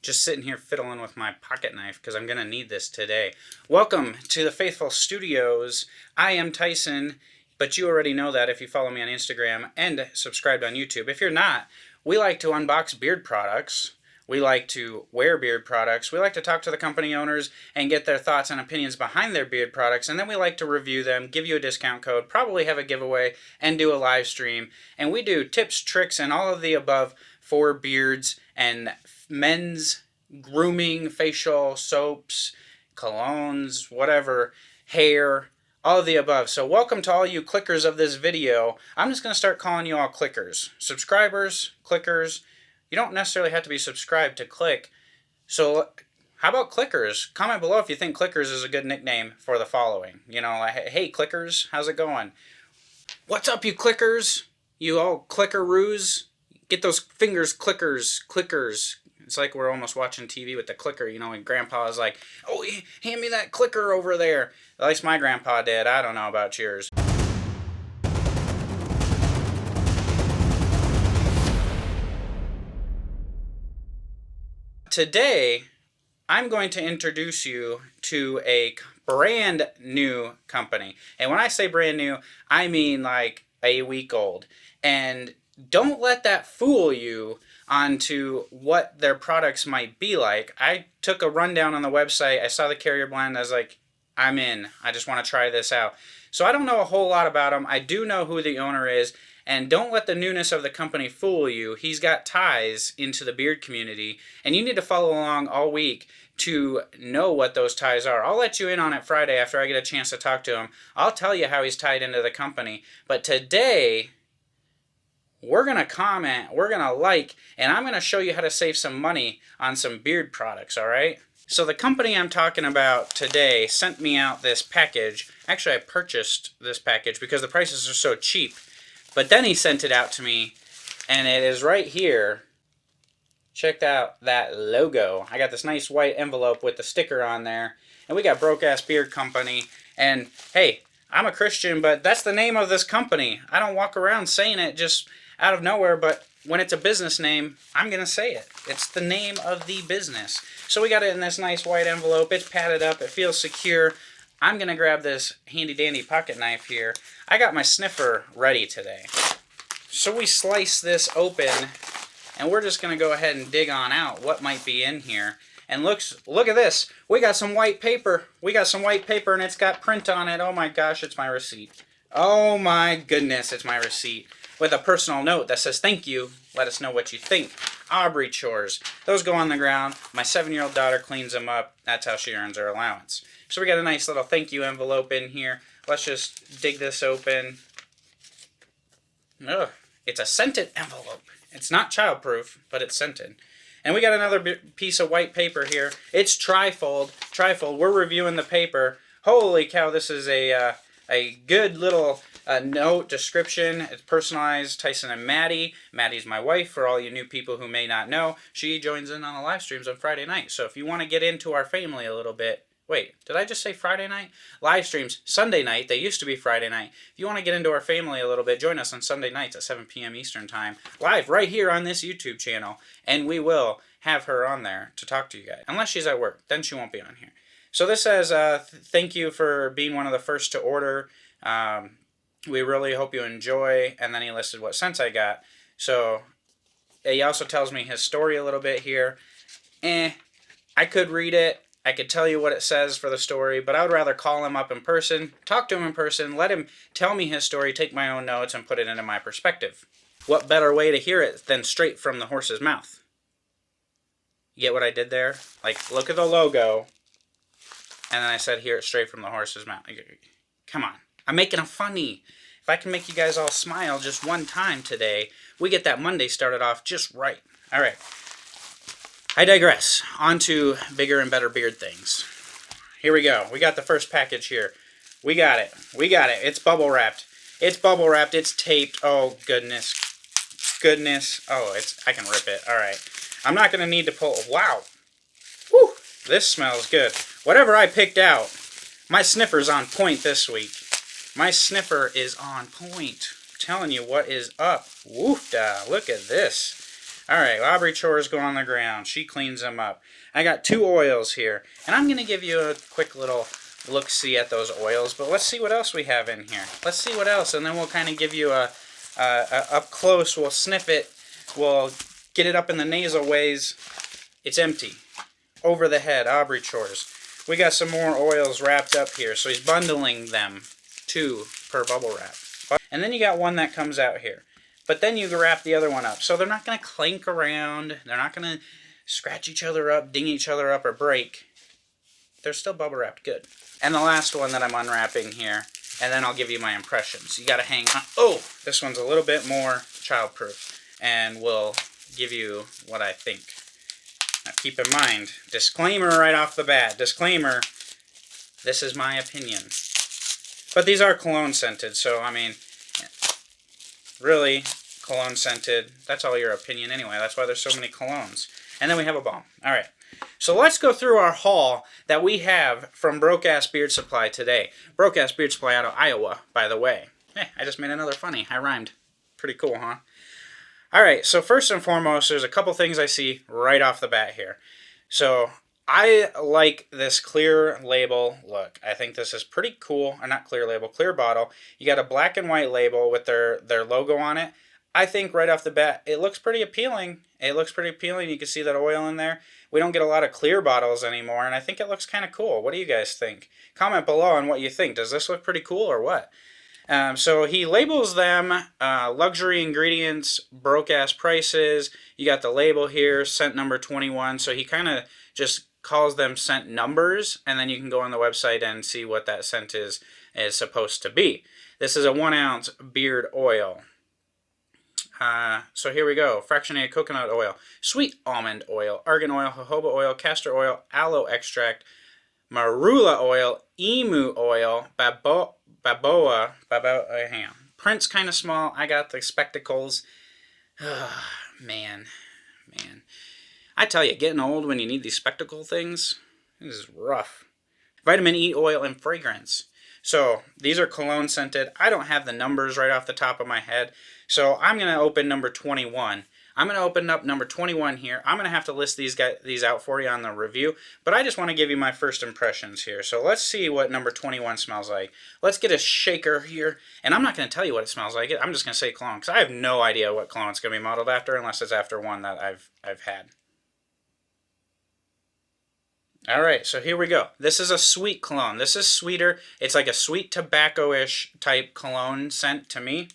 Just sitting here fiddling with my pocket knife because I'm going to need this today. Welcome to the Faithful Studios. I am Tyson, but you already know that if you follow me on Instagram and subscribed on YouTube. If you're not, we like to unbox beard products. We like to wear beard products. We like to talk to the company owners and get their thoughts and opinions behind their beard products. And then we like to review them, give you a discount code, probably have a giveaway, and do a live stream. And we do tips, tricks, and all of the above for beards and men's grooming, facial soaps, colognes, whatever, hair, all of the above. So welcome to all you clickers of this video. I'm just going to start calling you all clickers. Subscribers, clickers. You don't necessarily have to be subscribed to click. So how about clickers? Comment below if you think clickers is a good nickname for the following. You know, like, hey clickers, how's it going? What's up you clickers? You all clickeroos? Get those fingers clickers. It's like we're almost watching TV with the clicker, you know, and Grandpa is like, oh, hand me that clicker over there. At least my grandpa did. I don't know about yours. Today, I'm going to introduce you to a brand new company. And when I say brand new, I mean like a week old. And don't let that fool you onto what their products might be like. I took a rundown on the website. I saw the carrier blend. I was like, I'm in. I just want to try this out. So I don't know a whole lot about them. I do know who the owner is. And don't let the newness of the company fool you. He's got ties into the beard community, and you need to follow along all week to know what those ties are. I'll let you in on it Friday after I get a chance to talk to him. I'll tell you how he's tied into the company. But today, we're going to comment, we're going to like, and I'm going to show you how to save some money on some beard products, all right? So the company I'm talking about today sent me out this package. Actually, I purchased this package because the prices are so cheap. But then he sent it out to me, and it is right here. Check out that logo. I got this nice white envelope with the sticker on there. And we got Brokeass Beard Company. And, hey, I'm a Christian, but that's the name of this company. I don't walk around saying it just out of nowhere, but when it's a business name, I'm going to say it. It's the name of the business. So we got it in this nice white envelope. It's padded up. It feels secure. I'm going to grab this handy-dandy pocket knife here. I got my sniffer ready today. So we slice this open, and we're just going to go ahead and dig on out what might be in here. And look at this. We got some white paper. We got some white paper, and it's got print on it. Oh my gosh, it's my receipt. Oh my goodness, it's my receipt. With a personal note that says, thank you. Let us know what you think. Aubrey chores. Those go on the ground. My 7-year-old daughter cleans them up. That's how she earns her allowance. So we got a nice little thank you envelope in here. Let's just dig this open. Ugh, it's a scented envelope. It's not childproof, but it's scented. And we got another piece of white paper here. It's trifold. Trifold. We're reviewing the paper. Holy cow, this is a good little note, description. It's personalized. Tyson and Maddie. Maddie's my wife, for all you new people who may not know. She joins in on the live streams on Friday night. So if you want to get into our family a little bit, wait, did I just say Friday night? Live streams, Sunday night. They used to be Friday night. If you want to get into our family a little bit, join us on Sunday nights at 7 p.m. Eastern Time, live right here on this YouTube channel, and we will have her on there to talk to you guys. Unless she's at work, then she won't be on here. So this says, thank you for being one of the first to order. We really hope you enjoy. And then he listed what scents I got. So he also tells me his story a little bit here. I could read it. I could tell you what it says for the story, but I would rather call him up in person, talk to him in person, let him tell me his story, take my own notes, and put it into my perspective. What better way to hear it than straight from the horse's mouth? You get what I did there? Like, look at the logo, and then I said, hear it straight from the horse's mouth. Come on. I'm making it funny. If I can make you guys all smile just one time today, we get that Monday started off just right. All right. I digress. On to bigger and better beard things. Here we go. We got the first package here. We got it. We got it. It's bubble wrapped. It's bubble wrapped. It's taped. Oh, goodness. Goodness. Oh, I can rip it. All right. I'm not going to need to pull. Wow. Whew. This smells good. Whatever I picked out, my sniffer's on point this week. My sniffer is on point. I'm telling you what is up. Woof-da. Look at this. All right, Aubrey chores go on the ground. She cleans them up. I got 2 oils here, and I'm going to give you a quick little look-see at those oils, but let's see what else we have in here. Let's see what else, and then we'll kind of give you a up close. We'll sniff it. We'll get it up in the nasal ways. It's empty. Over the head, Aubrey chores. We got some more oils wrapped up here, so he's bundling them, 2 per bubble wrap. And then you got one that comes out here. But then you wrap the other one up. So they're not going to clank around. They're not going to scratch each other up, ding each other up, or break. They're still bubble wrapped good. And the last one that I'm unwrapping here, and then I'll give you my impressions. You got to hang on. Oh, this one's a little bit more childproof. And we'll give you what I think. Now keep in mind, disclaimer right off the bat. Disclaimer, this is my opinion. But these are cologne scented, so I mean, really, cologne scented, that's all your opinion anyway. That's why there's so many colognes. And then we have a balm. All right. So let's go through our haul that we have from Brokeass Beard Supply today. Brokeass Beard Supply out of Iowa, by the way. Hey, I just made another funny. I rhymed. Pretty cool, huh? All right. So first and foremost, there's a couple things I see right off the bat here. So I like this clear label look. I think this is pretty cool. Or not clear label, clear bottle. You got a black and white label with their logo on it. I think right off the bat, it looks pretty appealing. It looks pretty appealing. You can see that oil in there. We don't get a lot of clear bottles anymore, and I think it looks kind of cool. What do you guys think? Comment below on what you think. Does this look pretty cool or what? So he labels them luxury ingredients, broke-ass prices. You got the label here, scent number 21. So he kind of just calls them scent numbers, and then you can go on the website and see what that scent is supposed to be. This is a 1 ounce beard oil. So here we go. Fractionated coconut oil, sweet almond oil, argan oil, jojoba oil, castor oil, aloe extract, marula oil, emu oil, baboa, ham. Print's kind of small. I got the spectacles. Man. I tell you, getting old when you need these spectacle things, this is rough. Vitamin E oil and fragrance. So these are cologne scented. I don't have the numbers right off the top of my head. So I'm going to open number 21. I'm going to open up number 21 here. I'm going to have to list these out for you on the review. But I just want to give you my first impressions here. So let's see what number 21 smells like. Let's get a shaker here. And I'm not going to tell you what it smells like. I'm just going to say cologne. Because I have no idea what cologne it's going to be modeled after. Unless it's after one that I've had. Alright, so here we go. This is a sweet cologne. This is sweeter. It's like a sweet tobacco-ish type cologne scent to me.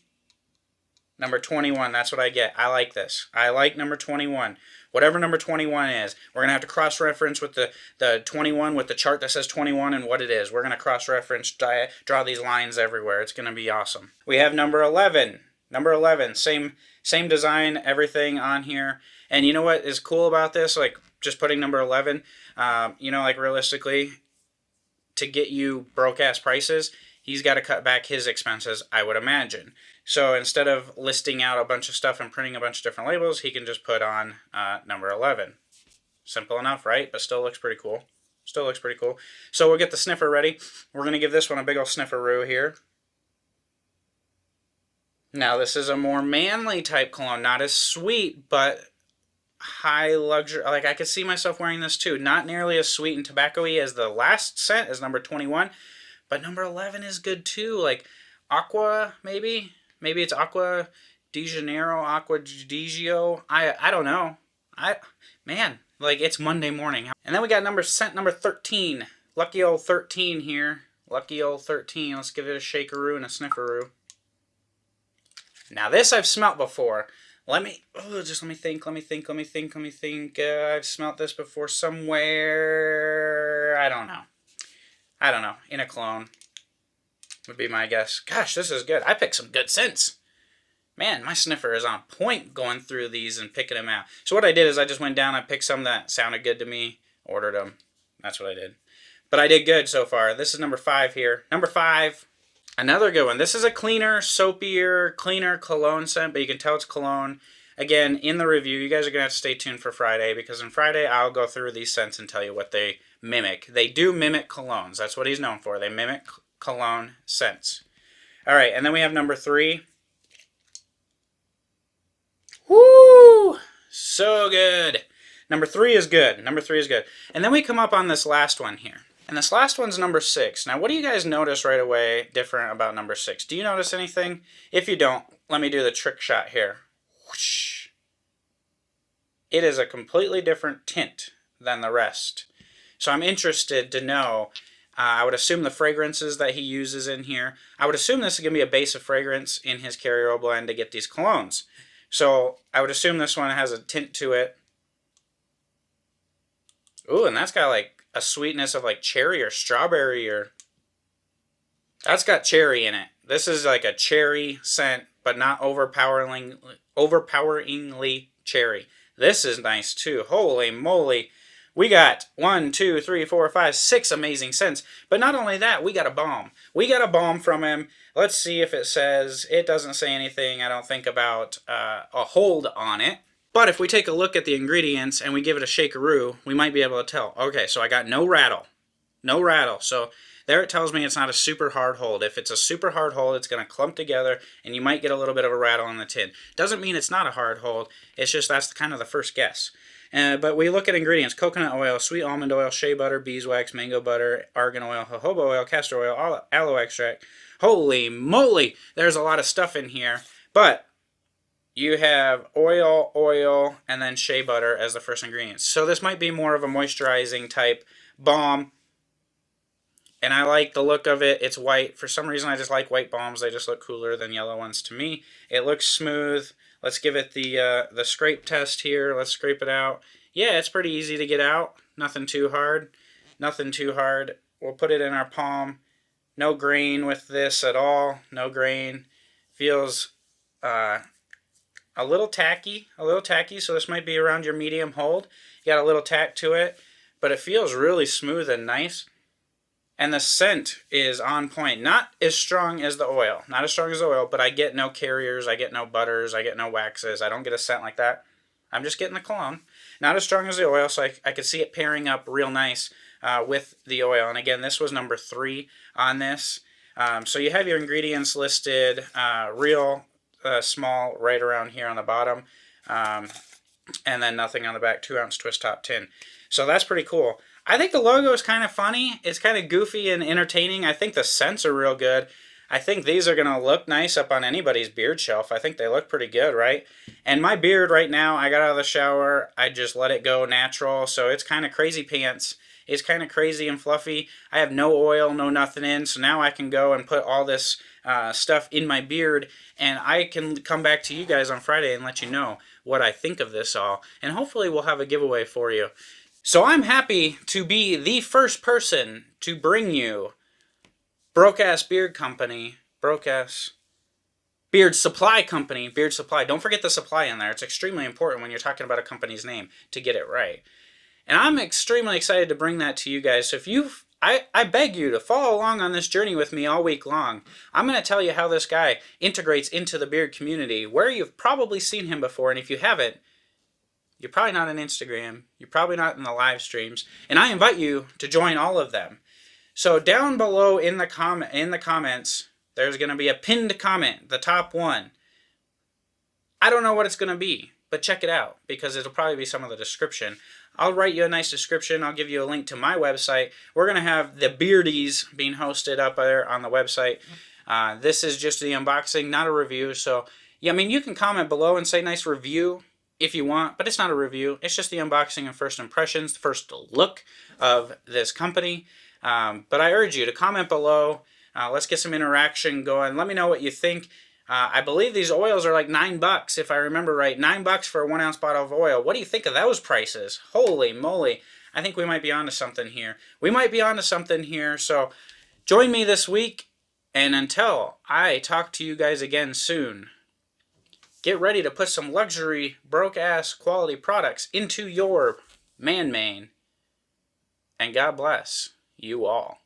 Number 21, that's what I get. I like this. I like number 21. Whatever number 21 is, we're going to have to cross-reference with the 21, with the chart that says 21 and what it is. We're going to cross-reference, draw these lines everywhere. It's going to be awesome. We have number 11. Number 11, same design, everything on here. And you know what is cool about this? Like, just putting number 11, like realistically, to get you broke-ass prices, he's got to cut back his expenses, I would imagine. So instead of listing out a bunch of stuff and printing a bunch of different labels, he can just put on number 11. Simple enough, right? But still looks pretty cool. So we'll get the sniffer ready. We're going to give this one a big old snifferoo here. Now this is a more manly type cologne, not as sweet, but high luxury. Like, I could see myself wearing this too. Not nearly as sweet and tobacco-y as the last scent, as number 21, but number 11 is good too. Like Aqua, maybe it's Aqua de Janeiro, Aqua Digio. I don't know. Like, it's Monday morning. And then we got scent number 13. Lucky old 13 here. Lucky old 13. Let's give it a shakeroo and a snifferoo. Now this I've smelt before. Let me think. I've smelt this before somewhere. I don't know. In a cologne would be my guess. Gosh, this is good. I picked some good scents. Man, my sniffer is on point going through these and picking them out. So what I did is I just went down, I picked some that sounded good to me, ordered them. That's what I did. But I did good so far. This is number 5 here. Number 5. Another good one. This is a cleaner, soapier, cleaner cologne scent, but you can tell it's cologne. Again, in the review, you guys are going to have to stay tuned for Friday, because on Friday I'll go through these scents and tell you what they mimic. They do mimic colognes. That's what he's known for. They mimic cologne scents. All right, and then we have number 3. Woo! So good. Number 3 is good. Number 3 is good. And then we come up on this last one here. And this last one's number 6. Now, what do you guys notice right away different about number 6? Do you notice anything? If you don't, let me do the trick shot here. Whoosh. It is a completely different tint than the rest. So I'm interested to know, I would assume the fragrances that he uses in here. I would assume this is going to be a base of fragrance in his carrier oil blend to get these colognes. So I would assume this one has a tint to it. Ooh, and that's got like a sweetness of like cherry or strawberry, or that's got cherry in it. This is like a cherry scent, but not overpoweringly cherry. This is nice too. Holy moly. We got 1, 2, 3, 4, 5, 6 amazing scents. But not only that, we got a balm. We got a balm from him. Let's see if it says, it doesn't say anything, I don't think, about a hold on it. But if we take a look at the ingredients and we give it a shakeroo, we might be able to tell. Okay, so I got no rattle. No rattle. So there it tells me it's not a super hard hold. If it's a super hard hold, it's going to clump together and you might get a little bit of a rattle on the tin. Doesn't mean it's not a hard hold. It's just that's kind of the first guess. But we look at ingredients: coconut oil, sweet almond oil, shea butter, beeswax, mango butter, argan oil, jojoba oil, castor oil, aloe extract. Holy moly, there's a lot of stuff in here. But you have oil, and then shea butter as the first ingredients. So this might be more of a moisturizing type balm. And I like the look of it. It's white. For some reason, I just like white balms. They just look cooler than yellow ones to me. It looks smooth. Let's give it the scrape test here. Let's scrape it out. Yeah, it's pretty easy to get out. Nothing too hard. Nothing too hard. We'll put it in our palm. No grain with this at all. No grain. Feels a little tacky. So this might be around your medium hold. You got a little tack to it. But it feels really smooth and nice. And the scent is on point. Not as strong as the oil. Not as strong as the oil, but I get no carriers, I get no butters, I get no waxes. I don't get a scent like that. I'm just getting the cologne. Not as strong as the oil, so I could see it pairing up real nice with the oil. And again, this was number 3 on this. So you have your ingredients listed real small right around here on the bottom. And then nothing on the back, 2-ounce twist top tin. So that's pretty cool. I think the logo is kind of funny. It's kind of goofy and entertaining. I think the scents are real good. I think these are going to look nice up on anybody's beard shelf. I think they look pretty good, right? And my beard right now, I got out of the shower. I just let it go natural. So it's kind of crazy pants. It's kind of crazy and fluffy. I have no oil, no nothing in. So now I can go and put all this stuff in my beard. And I can come back to you guys on Friday and let you know what I think of this all. And hopefully we'll have a giveaway for you. So I'm happy to be the first person to bring you Brokeass Beard Company, Brokeass Beard Supply Company, Beard Supply. Don't forget the supply in there. It's extremely important when you're talking about a company's name to get it right. And I'm extremely excited to bring that to you guys. So if I beg you to follow along on this journey with me all week long. I'm going to tell you how this guy integrates into the beard community, where you've probably seen him before, and if you haven't, you're probably not on Instagram. You're probably not in the live streams. And I invite you to join all of them. So down below in the comments, there's going to be a pinned comment, the top one. I don't know what it's going to be, but check it out because it'll probably be some of the description. I'll write you a nice description. I'll give you a link to my website. We're going to have the beardies being hosted up there on the website. This is just the unboxing, not a review. So, yeah, I mean, you can comment below and say nice review if you want, but it's not a review. It's just the unboxing and first impressions, first look of this company. But I urge you to comment below. Let's get some interaction going. Let me know what you think. I believe these oils are like $9, if I remember right. $9 for a 1-ounce bottle of oil. What do you think of those prices? Holy moly. I think we might be onto something here. So join me this week. And until I talk to you guys again soon, get ready to put some luxury, broke-ass quality products into your man-main. And God bless you all.